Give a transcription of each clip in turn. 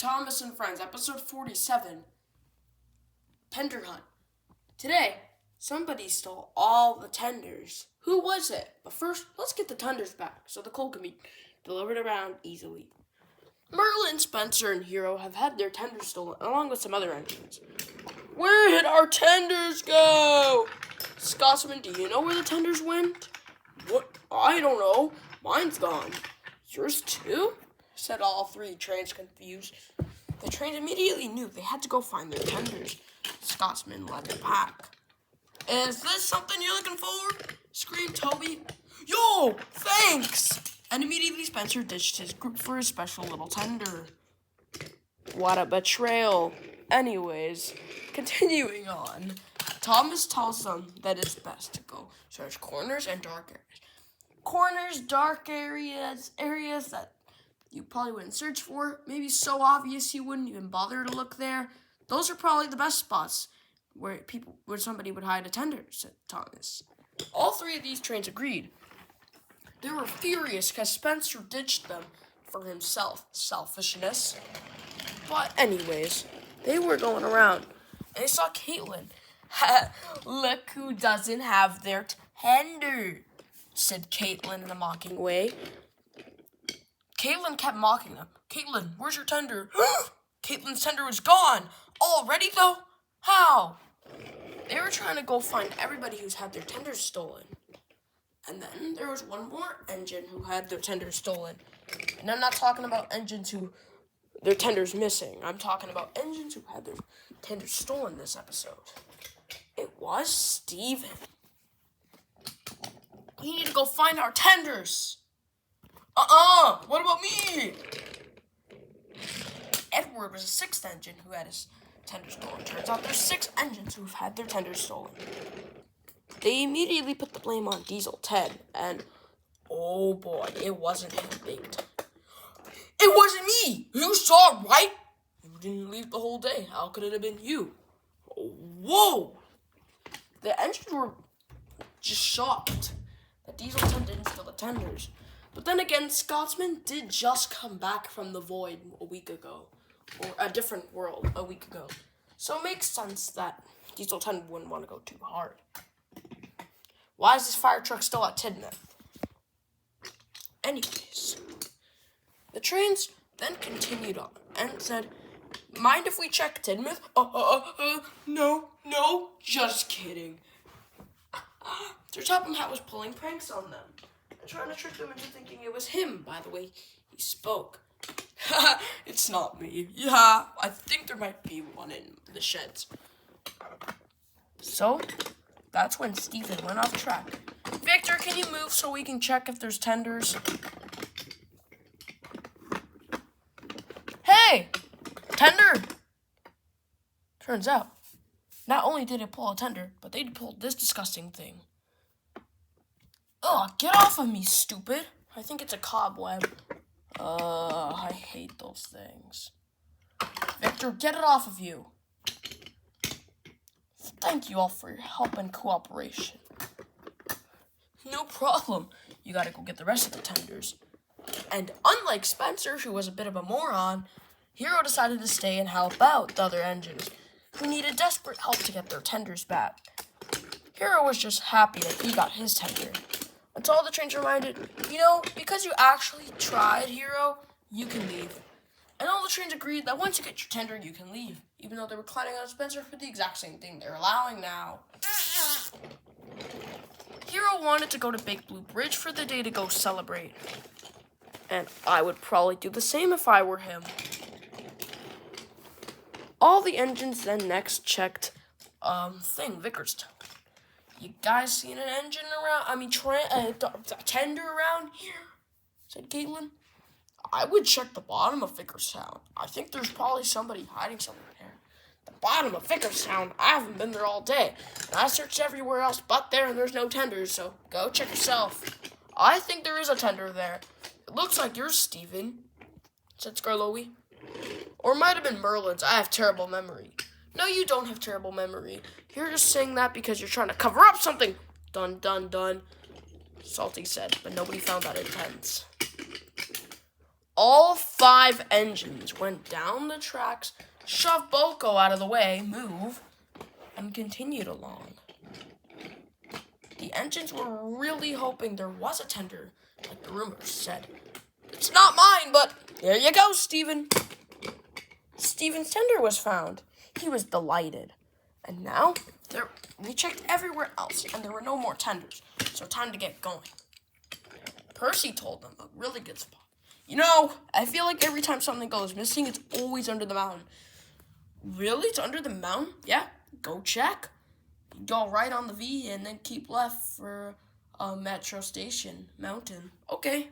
Thomas and Friends, episode 47, Tender Hunt. Today, somebody stole all the tenders. Who was it? But first, let's get the tenders back so the coal can be delivered around easily. Merlin, Spencer, and Hero have had their tenders stolen, along with some other engines. Where did our tenders go? Scotsman, do you know where the tenders went? What? I don't know. Mine's gone. Yours too? Said all three trains, confused. The trains immediately knew they had to go find their tenders. Scotsman led the pack. Is this something you're looking for? Screamed Toby. Yo, thanks! And immediately Spencer ditched his group for his special little tender. What a betrayal. Anyways, continuing on, Thomas tells them that it's best to go search corners and dark areas. Corners, dark areas that you probably wouldn't search for. Maybe so obvious you wouldn't even bother to look there. Those are probably the best spots where somebody would hide a tender, said Thomas. All three of these trains agreed. They were furious because Spencer ditched them for himself. Selfishness. But anyways, they were going around and they saw Caitlin. Look who doesn't have their tender, said Caitlin in a mocking way. Caitlin kept mocking them. Caitlin, where's your tender? Caitlin's tender was gone. Already, though? How? They were trying to go find everybody who's had their tenders stolen. And then there was one more engine who had their tenders stolen. And I'm not talking about engines who their tenders missing. I'm talking about engines who had their tenders stolen this episode. It was Steven. We need to go find our tenders. What about me? Edward was a sixth engine who had his tenders stolen. Turns out there's 6 engines who've had their tenders stolen. They immediately put the blame on Diesel Ted, and oh boy, it wasn't him big time. It wasn't me! You saw it, right? You didn't leave the whole day. How could it have been you? Whoa! The engines were just shocked that Diesel Ted didn't steal the tenders. But then again, Scotsman did just come back from the void a week ago, or a different world a week ago. So it makes sense that Diesel 10 wouldn't want to go too hard. Why is this fire truck still at Tidmouth? Anyways, the trains then continued on and said, mind if we check Tidmouth? No, just kidding. Their Topham Hat was pulling pranks on them. Trying to trick them into thinking it was him. By the way, he spoke. It's not me. Yeah, I think there might be one in the sheds. So, that's when Steven went off track. Victor, can you move so we can check if there's tenders? Hey! Tender! Turns out, not only did it pull a tender, but they pulled this disgusting thing. Ugh, get off of me, stupid. I think it's a cobweb. I hate those things. Victor, get it off of you. Thank you all for your help and cooperation. No problem. You gotta go get the rest of the tenders. And unlike Spencer, who was a bit of a moron, Hero decided to stay and help out the other engines, who needed desperate help to get their tenders back. Hero was just happy that he got his tender. Until all the trains reminded, because you actually tried, Hero, you can leave. And all the trains agreed that once you get your tender, you can leave, even though they were clowning on Spencer for the exact same thing they're allowing now. Hero wanted to go to Big Blue Bridge for the day to go celebrate. And I would probably do the same if I were him. All the engines then next checked, Vickerstown. You guys seen an engine around? A tender around here? Said Caitlin. I would check the bottom of Vickerstown. I think there's probably somebody hiding somewhere there. The bottom of Vickerstown? I haven't been there all day. And I searched everywhere else but there, and there's no tenders, so go check yourself. I think there is a tender there. It looks like yours, Steven, said Scarlowy. Or it might have been Merlin's. I have terrible memory. No, you don't have terrible memory. You're just saying that because you're trying to cover up something. Dun, dun, dun, Salty said, but nobody found that intense. All 5 engines went down the tracks, shoved Boko out of the way, and continued along. The engines were really hoping there was a tender, like the rumors said. It's not mine, but here you go, Stephen. Stephen's tender was found. He was delighted. And now, we checked everywhere else, and there were no more tenders. So time to get going. Percy told them a really good spot. I feel like every time something goes missing, it's always under the mountain. Really? It's under the mountain? Yeah, go check. Go right on the V and then keep left for a metro station mountain. Okay.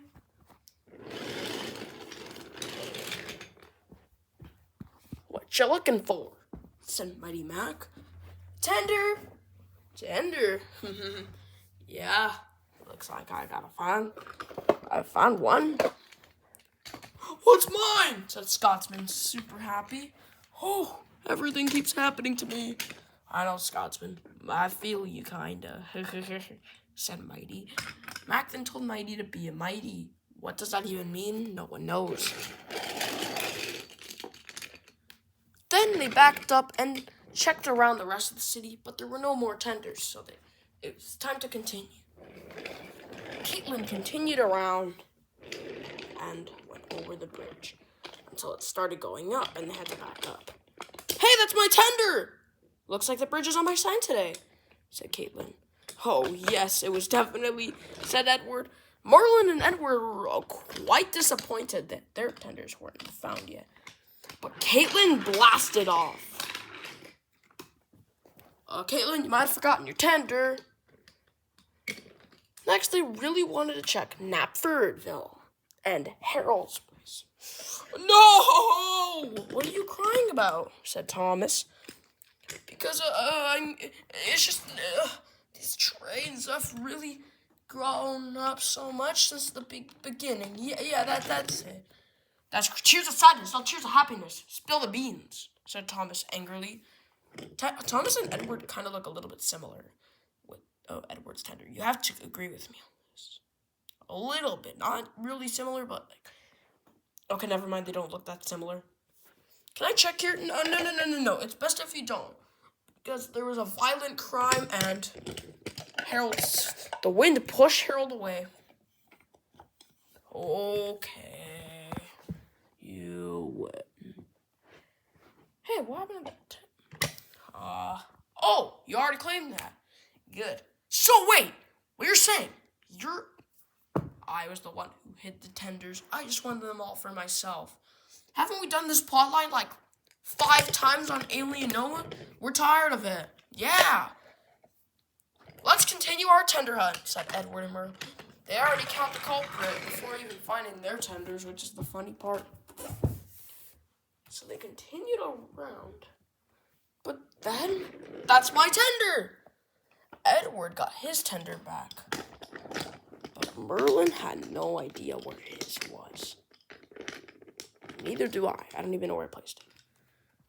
What you looking for? Said Mighty Mac. Tender. Yeah, looks like I found one. What's mine? Said Scotsman, super happy. Oh, everything keeps happening to me. I know, Scotsman. I feel you, kinda. Said Mighty. Mac then told Mighty to be a Mighty. What does that even mean? No one knows. Then they backed up and checked around the rest of the city, but there were no more tenders, so it was time to continue. Caitlin continued around and went over the bridge until it started going up and they had to back up. Hey, that's my tender! Looks like the bridge is on my sign today, said Caitlin. Oh, yes, it was definitely, said Edward. Merlin and Edward were quite disappointed that their tenders weren't found yet. But Caitlin blasted off. Caitlin, you might have forgotten your tender. Next, they really wanted to check Knapfordville and Harold's place. No! What are you crying about? Said Thomas. Because, it's just, these trains have really grown up so much since the beginning. Yeah, that's it. That's cheers of sadness, not cheers of happiness. Spill the beans, said Thomas angrily. Thomas and Edward kind of look a little bit similar with Edward's tender. You have to agree with me on this. A little bit. Not really similar, but like... Okay, never mind. They don't look that similar. Can I check here? No. It's best if you don't. Because there was a violent crime and the wind pushed Harold away. Okay. You win. Hey, what happened to that? Oh, you already claimed that. Good. So wait, what you're saying? I was the one who hid the tenders. I just wanted them all for myself. Haven't we done this plotline like 5 times on Alien Noah? We're tired of it. Yeah. Let's continue our tender hunt, said Edward and Merlin. They already count the culprit before even finding their tenders, which is the funny part. So they continued around. But then, that's my tender! Edward got his tender back. But Merlin had no idea where his was. Neither do I. I don't even know where I placed it.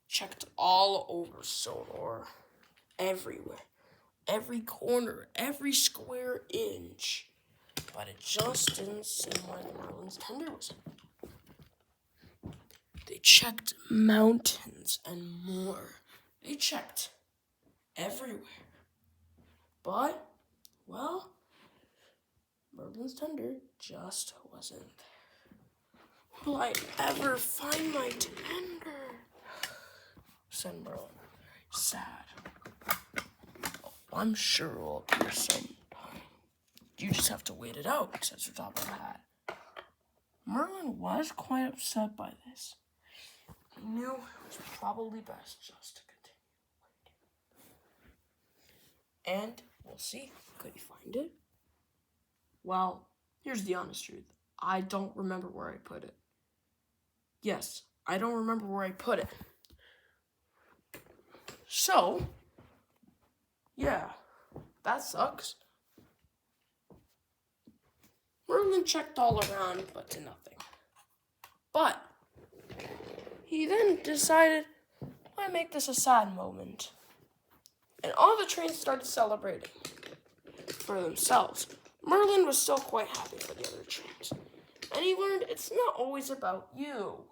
Checked all over Sodor. Everywhere. Every corner. Every square inch. But it just didn't seem like Merlin's tender was in. They checked mountains and more. They checked everywhere. But, well, Merlin's tender just wasn't there. Will I ever find my tender? Said Merlin, sad. Oh, I'm sure it'll appear sometime. You just have to wait it out, said Sir Top of the Hat. Merlin was quite upset by this. He knew it was probably best just to continue waiting. And we'll see. Could he find it? Well, here's the honest truth. I don't remember where I put it. Yes, I don't remember where I put it. So, yeah, that sucks. Merlin checked all around, but to nothing. But he then decided, why make this a sad moment? And all the trains started celebrating for themselves. Merlin was still quite happy for the other trains. And he learned it's not always about you.